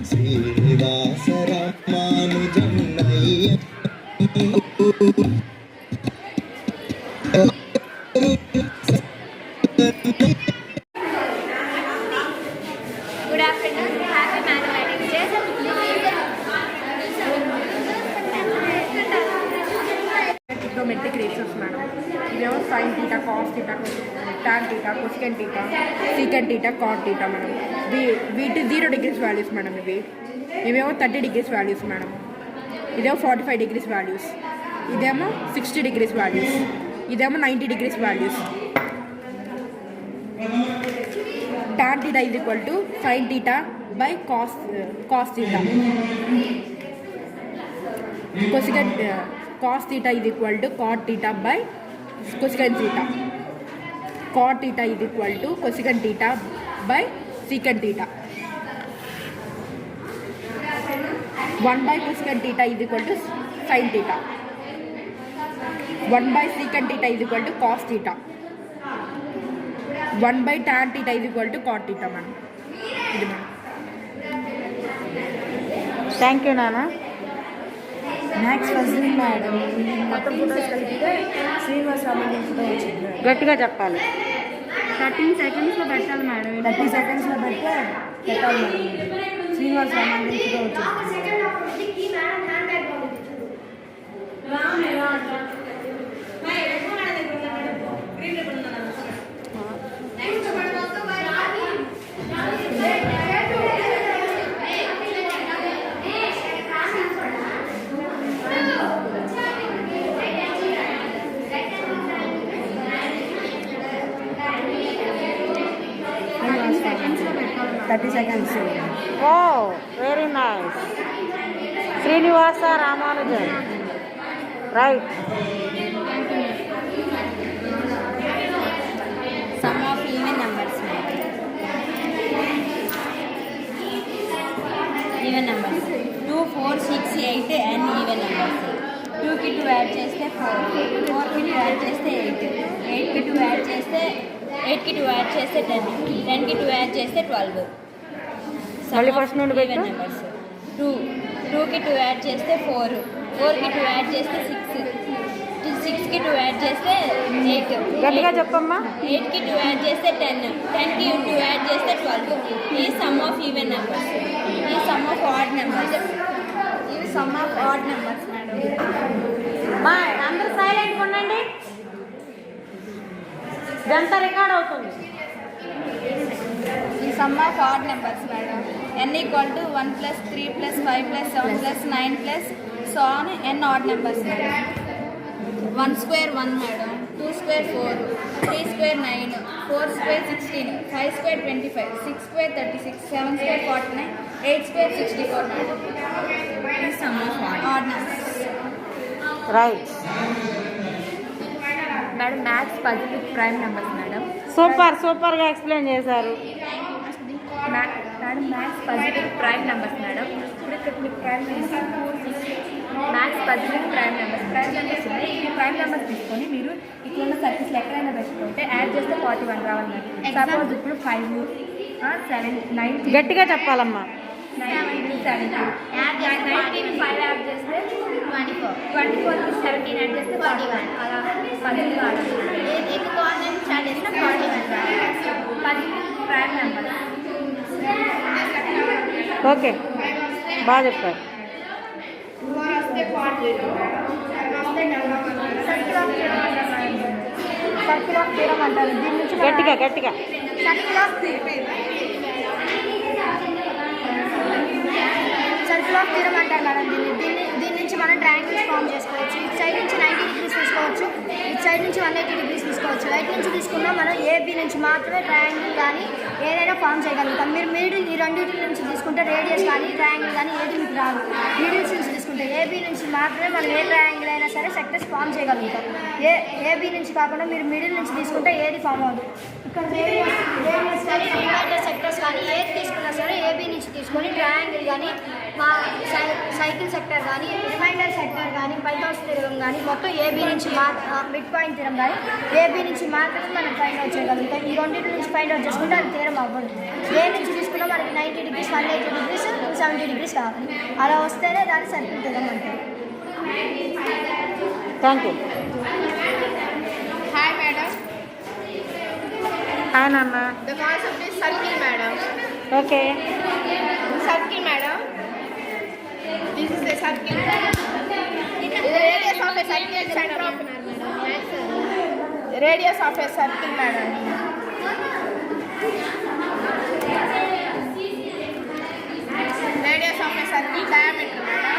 Srinivasa రామానుజన్నయ్య Good afternoon. Happy Mathematics Day. Trigonometric ratios, madam. ఇవేమో sin theta, cos theta, tan theta, cosecant theta, secant theta, cot theta, madam. వీటి 0 degrees values, madam. ఇవేమో 30 degrees values, madam. ఇదేమో 45 degrees values. ఇదేమో 60 degrees values. ఇదేమో 90 degrees values. Tan theta is equal to sin theta by cos theta. Cosecant cos theta is equal to cot theta by cosecant theta. Cot theta is equal to cosecant theta by secant theta. 1 by cosecant theta is equal to sin theta. 1 by secant theta is equal to cos theta. 1 by tan theta is equal to cot theta, man. Thank you నాన్న. Maths first madam మొత్తం photos కలిపితే శ్రీనివాస రామానుజన్ వచ్చింది. గట్టిగా చెప్పాలి. 13 seconds పెట్టాలి madam. 30 seconds పెడితే పెట్టాలి madam. Srinivasa Ramanujan వచ్చింది. Thirty seconds. Oh very nice. Srinivasa Ramanujan, right. Sum of even numbers. Even numbers. 2, 4, 6, 8 and even numbers. 2 కి 2 యాడ్ చేస్తే 4, 4 కి 2 యాడ్ చేస్తే 8, 8 కి 2 యాడ్ చేస్తే 8 కి 2 యాడ్ చేస్తే 10, 10 కి 2 యాడ్ చేస్తే 12. మళ్ళీ ఫస్ట్ నుండి పెట్టు. Even numbers. 2 కి 2 యాడ్ చేస్తే 4, 4 కి 2 యాడ్ చేస్తే 6, 6 కి 2 యాడ్ చేస్తే 8, గట్టిగా చెప్పమ్మా. 8 కి 2 యాడ్ చేస్తే 10, 10 కి 2 యాడ్ చేస్తే 12. ఈ సమ్ ఆఫ్ ఈవెన్ నెంబర్స్. ఈ సమ్ ఆఫ్ ఆడ్ నెంబర్స్. ఇవి some of odd numbers madam. మా అందరూ సైలెంట్గా ఉండండి, ఇదంతా రికార్డ్ అవుతుంది. ఈ sum of odd numbers madam. n equal to 1 + 3 + 5 + 7 + 9 + so on n odd numbers madam. 1 square 1 madam, 2 square 4, 3 square 9, 4 square 16, 5 square 25, 6 square 36, 7 square 49, 8 square 64 madam. ఈ sum of odd numbers. Right. Madam maths puzzle with prime numbers madam. సూపర్గా explain చేశారు. Madam maths puzzle with prime numbers madam. ఇప్పుడు ఇక్కడ మీకు prime numbers maths puzzle with prime numbers. Prime numbers ఉన్నాయి. ఈ prime numbers తీసుకొని మీరు ఇక్కడ ఉన్న సర్కిల్స్లో ఎక్కడైనా పెట్టుకుంటే యాడ్ చేస్తే 41 రావాలి మేడం. సపోజ్ ఇప్పుడు 5, 7, 9, గట్టిగా చెప్పాలమ్మా. 17, 5 యాడ్ చేస్తే 24, 24కి 17 యాడ్ చేస్తే 41. అలా పజిల్ కావాలి. ఎన్ని కోఆర్డినేట్స్ స్టార్ట్ చేసినా 41 రావాలి. Puzzle prime number. ఓకే, బాగా చెప్పారు. సర్కిల్ ఆఫ్ థీరం అంటారు. దీని నుంచి గట్టిగా సర్కిల్ ఆఫ్ థీరం అంటారు మేడం. దీని నుంచి మనం ట్రయాంగిల్స్ ఫామ్ చేసుకోవచ్చు. ఇటు సైడ్ నుంచి 90 degrees తీసుకోవచ్చు, ఇటు సైడ్ నుంచి 180 degrees తీసుకోవచ్చు. రైట్ నుంచి తీసుకున్నా మనం ఏబీ నుంచి మాత్రమే ట్రయాంగిల్ కానీ ఏదైనా ఫామ్ చేయగలుగుతాం. మీరు మిడిల్ ఈ రెండింటి నుంచి తీసుకుంటే రేడియస్ కానీ ట్రయాంగిల్ కానీ ఏది మీకు రాదు. మిడిల్స్ నుంచి తీసుకుంటే ఏబీ నుంచి మాత్రమే మనం ఏ ట్రయాంగిల్ అయినా సరే సెక్టర్స్ ఫామ్ చేయగలుగుతాం. ఏబీ నుంచి కాకుండా మీరు మిడిల్ నుంచి తీసుకుంటే ఏది ఫామ్ అవ్వదు. ఇక్కడ రేడియస్ కానీ రిమైండర్ సెక్టర్స్ కానీ ఏది తీసుకున్నా సరే ఏబీ నుంచి తీసుకొని ట్రయాంగిల్ కానీ మా సైకిల్ సెక్టర్ కానీ రిమైండర్ సెక్టర్ కానీ పైథాగరస్ థీరం కానీ మొత్తం ఏబీ నుంచి మిడ్ పాయింట్ థీరం కానీ ఏబీ నుంచి మాత్రమే మనం ఫైండ్ అవుట్ చేయగలుగుతాం. ఈ రెండింటి నుంచి ఫైండ్ అవుట్ చేసుకుంటే అది థీరం అవ్వదు. ఏ నుంచి తీసుకున్నా మనకి 90 degrees 180 degrees 270 degrees కావాలి. అలా వస్తేనే దాన్ని సర్కిల్ తీయడం అంటారు. Thank you. Hi madam, hi నాన్న. the concept is circle madam. Okay. Circle madam. This is a circle. The radius of a circle is center of radius of a circle madam. Radius of a circle diameter madam.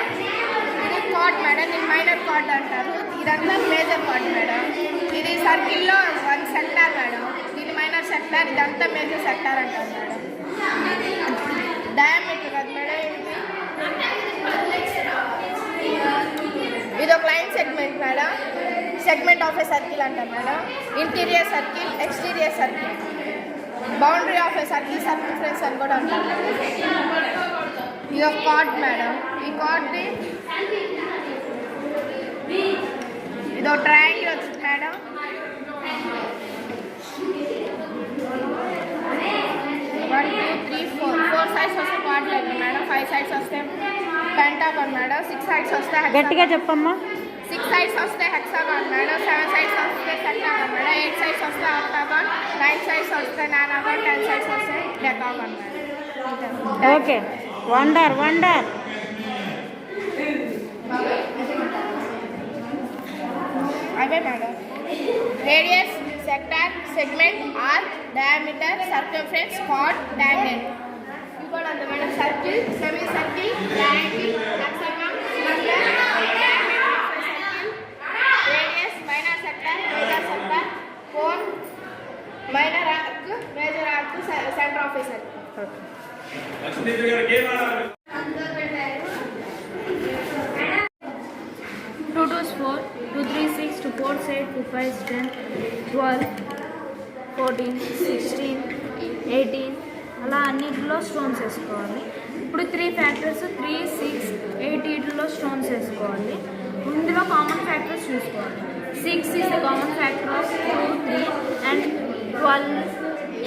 ఇది chord madam, ఇది minor chord అంటారు, ఇదంతా major chord madam. ఇది circle లో one sector madam, ఇది minor sector, ఇదంతా major sector అంటారు madam. Diameter కదా మేడం ఇది ఒక line segment madam, segment of a circle అంటారు madam. Interior circle, exterior circle, boundary of a circle, circumference అని కూడా అంటారు మేడం. ఇది ఒక కార్డ్ మేడం, ఈ కార్డ్ని ఇది ఒక ట్రయాంగిల్ వచ్చింది madam. One two three four sides వస్తే క్వాడ్రిలేటరల్ మేడం, 5 సైడ్స్ వస్తే పెంటాగాన్ మేడం, 6 సైడ్స్ వస్తే గట్టిగా చెప్పమ్మా. 6 సైడ్స్ వస్తే హెక్సాగాన్ మేడం, 7 సైడ్స్ వస్తే సెక్టాగాన్ మేడం, 8 సైడ్స్ వస్తే ఆక్టాగాన్, 9 సైడ్స్ వస్తే నానాగాన్, 10 సైడ్స్ వస్తే decagon madam. Okay. Wonder wonder. అవే madam. Radius, sector, segment, arc, diameter, circumference, chord, diagonal. ఇవి కూడా అంతే madam. Circle, semi circle, triangle, hexagon, cylinder, circle, radius, minor sector, major sector, cone, minor arc, major arc, centre of a circle. Okay. 2 2 4, 2 3 6, 2 4 8, 2 5 10, 12, 14, 16, 18 అలా అన్నిటిలో stones వేసుకోవాలి. ఇప్పుడు 3 factors 3, 6, 8 వీటిలో stones వేసుకోవాలి. ఇందులో కామన్ ఫ్యాక్టర్స్ చూసుకోవాలి. 6 is the common factor of 2, 3 and 12,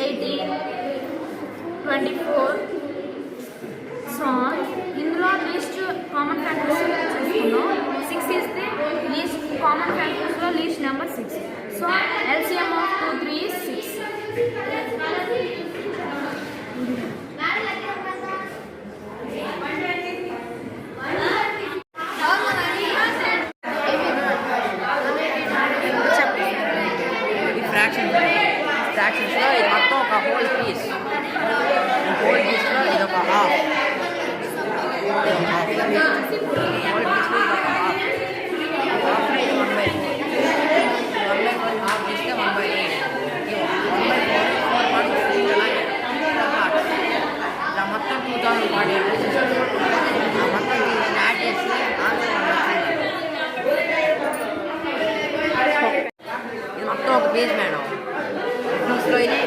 18, 24 so on. ఇందులో least common factors చూసుకున్నాం. 6 is the least common factors లో least number 6. So LCM of 2, 3 is 6. ఫ్రాక్షన్స్లో ఇది మొత్తం ఒక హోల్ పీస్లో ఇది ఒక హాఫ్, హోల్ పీస్లో ఇది ఒక హాఫ్ 1/4 హాఫ్ తీస్తే 1/8 1/4 పార్ట్స్ ఇలా మొత్తం 2048 మొత్తం యాడ్ చేస్తే ఆన్సర్ ఇది మొత్తం ఒక పేజ్ మేడం. పీస్లో ఇది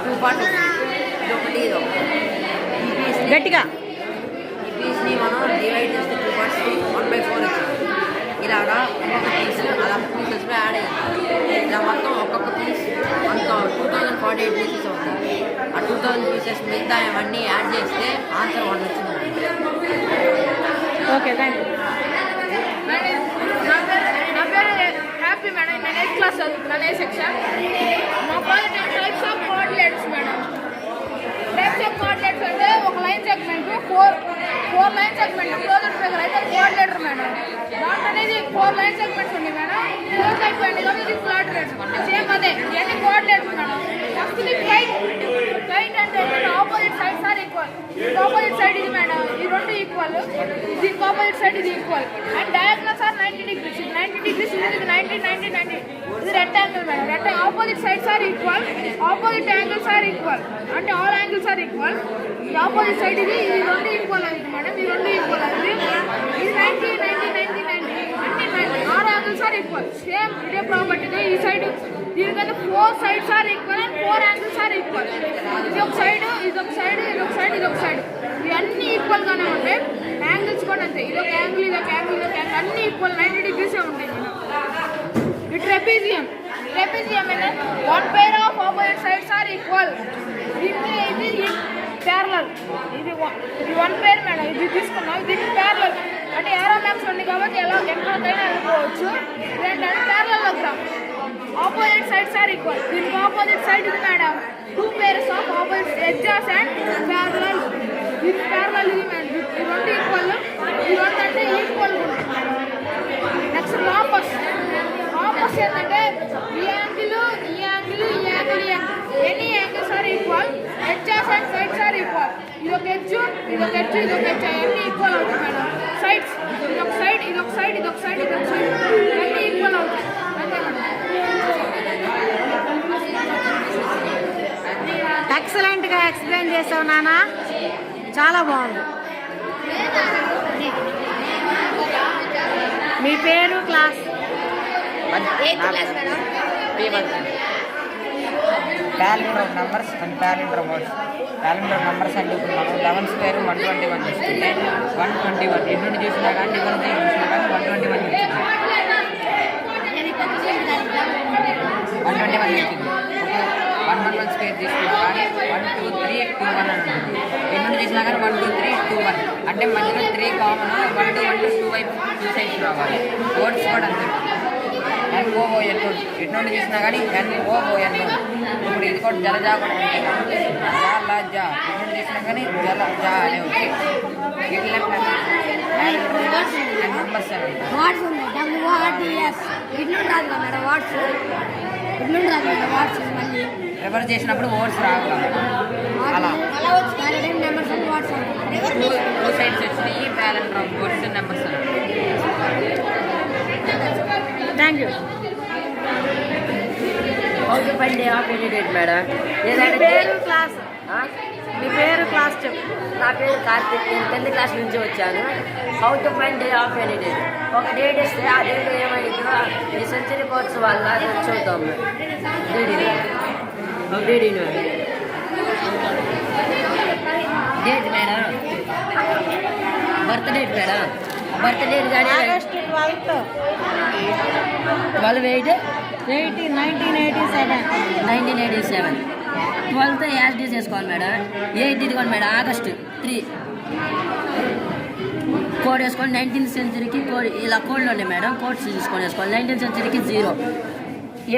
2 పార్ట్స్, ఇది ఒకటి ఇది ఒకటి. ఈ పీస్ గట్టిగా ఈ పీస్ని మనం డివైడ్ చేస్తే 2 పార్ట్స్ 1/4 వచ్చింది. ఇలాగా ఒక్కొక్క పీస్ అలా పీసెస్లో యాడ్ అయ్యింది. ఇలా మొత్తం ఒక్కొక్క పీస్ అంత 2048 పీసెస్ అవుతుంది. ఆ 2000 పీసెస్ మిగతా అవన్నీ యాడ్ చేస్తే ఆన్సర్ 1 వచ్చింది. ఓకే. Thank you. నా పేరు హ్యాపీ మేడం. నేను 8th క్లాస్ చదువుతున్నాను, ఏ సెక్షన్. మా project types of coordinates madam. Types of coordinates అంటే ఒక line segment 4 line segment closed figure అయితే కోఆర్డినేటర్ మేడం. దాంట్లో అనేది 4 లైన్ సెగ్మెంట్స్ ఉన్నాయి మేడం. క్లోజ్ అయిపోయింది కాబట్టి ఇది కోఆర్డినేట్స్. సేమ్ అదే ఇవన్నీ కోఆర్డినేట్స్ మేడం. ఫస్ట్ ఇది కైట్ అంటే opposite sides are equal. Opposite side ఇది మేడం, ఈ రెండు ఈక్వల్. దీనికి ఆపోజిట్ సైడ్ ఇది equal. And diagonals are 90 degrees. 90 degrees ఇది 90 90 90. ఇది rectangle madam. Rectangle opposite sides are equal, opposite angles are equal. అంటే ఆల్ యాంగిల్స్ ఆర్ ఈక్వల్. ఈ opposite side ఇది రెండు ఈక్వల్ అయింది మేడం. ఈ రెండు ఈక్వల్ అయింది. ఇది 90 90 90 90 అంటే 90. All angles are equal. Same ఇదే ప్రాపర్టీ. ఈ సైడ్ దీనికన్నా 4 sides are equal and 4 angles are equal. ఇది ఒక సైడ్, ఇది ఒక సైడ్, ఇది ఒక సైడ్, ఇది ఒక సైడ్. ఇవన్నీ ఈక్వల్గానే ఉంటాయి. యాంగిల్స్ కూడా అంతే. ఇది ఒక యాంగిల్, ఇది ఒక యాంగిల్, ఇది ఒక యాంగిల్, అన్నీ ఈక్వల్ 90 degrees ఉంటాయి మేడం. ఈ ట్రెపీజియం అంటే 1 pair of opposite sides are equal. ఇది ప్యారలల్. ఇది వన్ పేర్ మేడం. ఇది తీసుకున్నాం, దీనికి ప్యారలల్ అంటే ఏరో మ్యాక్స్ ఉంది కాబట్టి ఎక్కడికైనా వెళ్ళిపోవచ్చు. ఇదేంటంటే parallelogram. Opposite sides are equal. దీనికి ఆపోజిట్ సైడ్ ఇది madam. 2 pairs of opposite edges and parallel. ఇది ప్యారలల్, ఇది మేడం. ఈ రెండు ఈక్వల్, ఈ రెండు అంటే ఈక్వల్ ఉన్నాయి. నెక్స్ట్ లాపస్. లాపస్ ఏంటంటే ఈ యాంగిల్, ఈ యాంగిల్, ఈ యాంగిల్, ఈ angle, any angles are equal. Edges and sides are equal. ఇదొక ఎడ్జ్, ఇదొక ఎడ్జ్, ఇదొక ఎడ్జ్, అన్నీ ఈక్వల్ అవుతాయి మేడం. సైడ్స్ ఇదొక సైడ్, ఇదొక సైడ్, ఇదొక సైడ్, ఇదొక సైడ్, అన్నీ ఈక్వల్ అవుతాయి అంతే మేడం. ఎక్సలెంట్గా ఎక్స్ప్లెయిన్ చేసావు నాన్న, చాలా బాగుంది. మీ పేరు, class? Palindrome numbers and palindrome words. Palindrome numbers అంటే ఇప్పుడు మనం 11 స్క్వేర్ 121 వస్తుంది. 121 ఎన్ని చూసినా కానీ డిఫరెన్స్ చూసినా కానీ 121 వచ్చింది. 121 వచ్చింది. ఓకే, 111 స్క్వేర్ తీసుకున్నా కానీ 1 2 3 2 1 అని ఉంటుంది. ఎన్ని చూసినా కానీ 1 2 3 2 1 అంటే మధ్యలో 3 కామన్. 1 2 1 2 వైపు 2 సైడ్స్ రావాలి. వర్డ్స్ కూడా అంతే. NOON ఎటువంటి చూసినా కానీ NOON. ఇప్పుడు ఇది కూడా జలజా కూడా ఉంటాయి. జా ఎటువంటి చూసినా కానీ జలజా అనే ఉంటాయి. ఇట్లా నంబర్స్ అని వాట్స్ ఉన్నాయి. WRDS ఇట్లా రాదు కదా మేడం. వాట్స్ ఇట్లా రాదు మేడం. వాట్స్ మళ్ళీ రివర్స్ చేసినప్పుడు వర్డ్స్ రావాలి. అలా అలా వచ్చి నెంబర్స్ అని వాట్స్ టూ సైడ్స్ వచ్చినాయి. Palindrome words numbers. Thank you. How to find day of any date madam? మీ ఏదంటే పేరు, క్లాస్? మీ పేరు, క్లాస్ చెప్పు. నా పేరు కార్తిక్. నేను 10th క్లాస్ నుంచి వచ్చాను. How to find day of any date. ఒక డేట్ ఇస్తే ఆ డేట్ ఏమైందో ఈ సెంచరీ కోర్స్ వల్ల చూద్దాం. Date madam, birth date madam. Birth date కానీ ఆగస్టు 12th 1987. 1987. 12th యాజ్ డీస్ వేసుకోవాలి మేడం. 8 ఇదిగోండి మేడం, ఆగస్టు 3 కోడ్ వేసుకోండి. 19th సెంచరీకి కోడ్ ఇలా కోడ్లు ఉన్నాయి మేడం. కోడ్స్ తీసుకొని వేసుకోవాలి. 19th సెంచరీకి 0.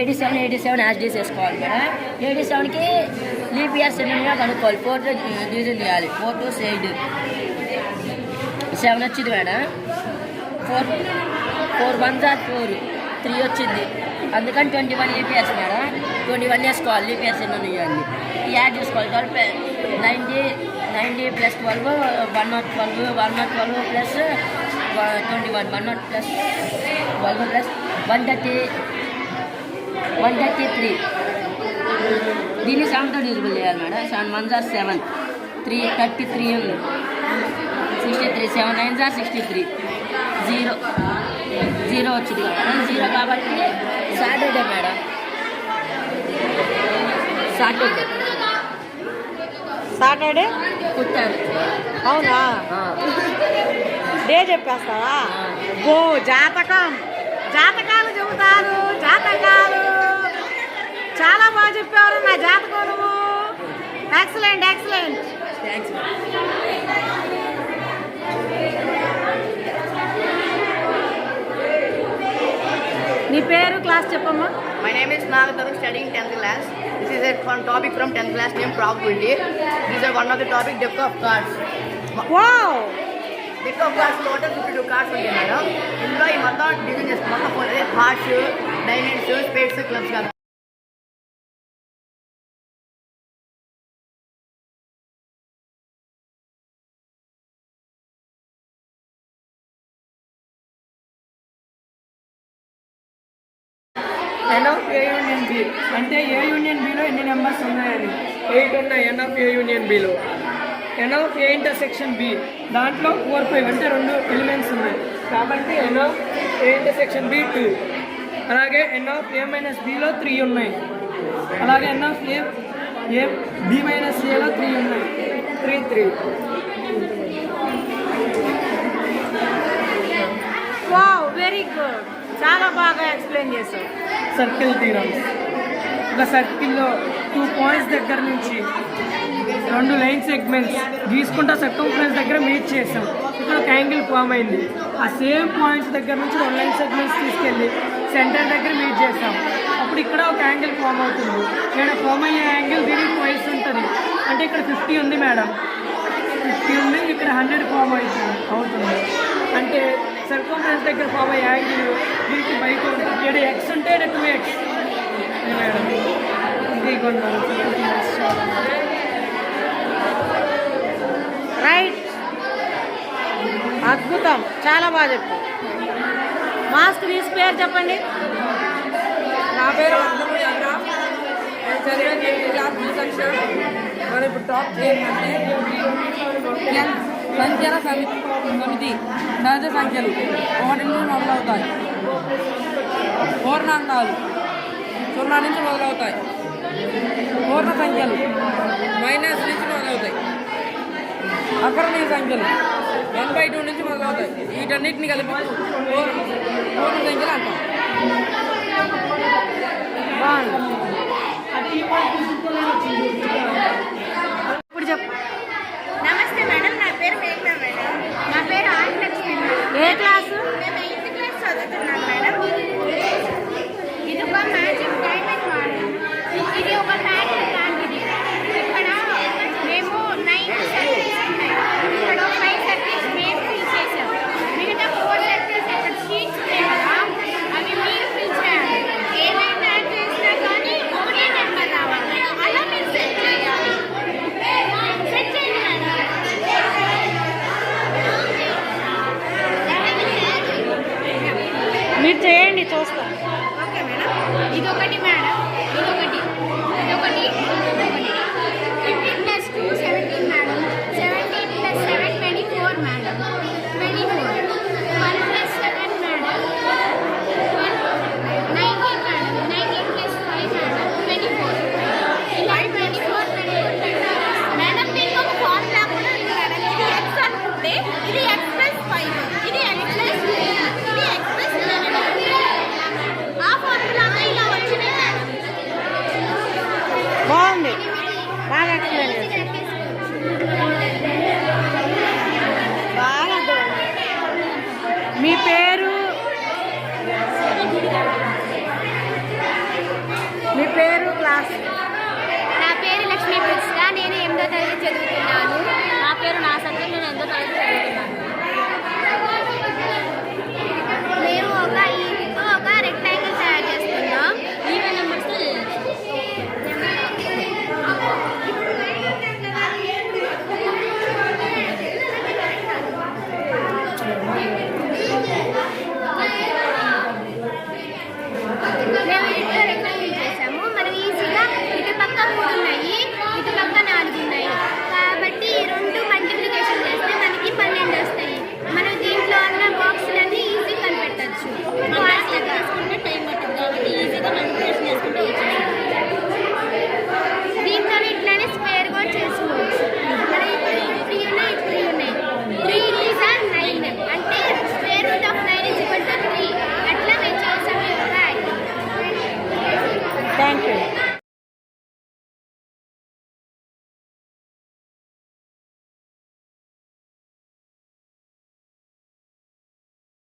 87 యాజ్ డీస్ వేసుకోవాలి మేడం. 87కి లీప్ ఇయర్స్ ఎన్నిగా కనుక్కోవాలి. 4 డివిజన్ చేయాలి. 4 to 8 7 వచ్చింది మేడం. 4 1s are 4 3 వచ్చింది. అందుకని 21 లీప్ ఇయర్స్ మేడం. 21 వేసుకోవాలి. లీప్ ఇయర్స్ ఎన్ని ఉన్నాయండి యాడ్ చేసుకోవాలి. 90 ప్లస్ 12 112 112 ప్లస్ 21 100 ప్లస్ 12 ప్లస్ 133. దీన్ని 7తో డివిజిబుల్ చేయాలి మేడం. 7 1s are 7 3 33 ఉంది. 63 7 9s are 63. 0 వచ్చింది మేడం. 0 కాబట్టి సాటర్డే మేడం. సాటర్డే కుట్టారు. అవునా? డే చెప్పేస్తావా? ఓ జాతకాలు చెబుతారు. జాతకాలు చాలా బాగా చెప్పారు. నా జాతకం నువ్వు. ఎక్సలెంట్. థ్యాంక్స్. నీ పేరు, క్లాస్ చెప్పమ్మా. My name is Nagataru, studying 10th class. This is a fun topic from 10th class named probability. These are one of the topic, deck of cards. Wow, Deck of cards total 52 cards ఉంటాయి madam. ఇందులో ఈ మొత్తం division చేస్తాం. మొత్తం hearts, diamonds, spades, clubs కాదు. N of A union B అంటే A union B లో ఎన్ని నెంబర్స్ ఉన్నాయని. 8 ఉన్నాయి N of A union B లో. N of A intersection B దాంట్లో 4 5 అంటే 2 ఎలిమెంట్స్ ఉన్నాయి కాబట్టి N of A intersection B 2. అలాగే N of A minus B లో 3 ఉన్నాయి. అలాగే N of A B minus A లో 3 ఉన్నాయి. 3 వావ్, వెరీ గుడ్. చాలా బాగా ఎక్స్ప్లెయిన్ చేసావు. Circle theorems. ఒక సర్కిల్లో 2 పాయింట్స్ దగ్గర నుంచి రెండు లైన్ సెగ్మెంట్స్ గీసుకుంటా సర్కంఫరెన్స్ దగ్గర మీట్ చేసాం. ఇక్కడ ఒక యాంగిల్ ఫామ్ అయింది. ఆ సేమ్ పాయింట్స్ దగ్గర నుంచి రెండు లైన్ సెగ్మెంట్స్ తీసుకెళ్ళి సెంటర్ దగ్గర మీట్ చేసాం. అప్పుడు ఇక్కడ ఒక యాంగిల్ ఫామ్ అవుతుంది. ఇక్కడ ఫామ్ అయ్యే యాంగిల్ దీనికి ట్వైస్ ఉంటుంది. అంటే ఇక్కడ 50 ఉంది మేడం, 50 ఉంది, ఇక్కడ 100 ఫామ్ అవుతుంది. అంటే సర్కంఫరెన్స్ దగ్గర ఫామ్ అయ్యే యాంగిల్ దీనికి బయట ఉంటుంది. ఇక్కడ ఎక్స్ ఉంటే ఇక్కడ 2x మేడం. రైట్, అద్భుతం, చాలా బాగా చెప్పు. మాస్క్ తీసి పేరు చెప్పండి. నా పేరు అర్థం యాత్ర. నేను చదివే క్లాస్ బి సెక్షన్. మనం ఇప్పుడు టాప్ చేయాలంటే సంఖ్యల సమితి సహజ సంఖ్యలు 1 నుంచి మొదలవుతాయి. పూర్ణాంకాలు 0 నుంచి మొదలవుతాయి. పూర్ణ సంఖ్యలు మైనస్ నుంచి మొదలవుతాయి. అపూర్ణ సంఖ్యలు 1/2 నుంచి మొదలవుతాయి. వీటన్నిటిని కలిపి పూర్ణ సంఖ్యలు అంటాం. బాగుంది.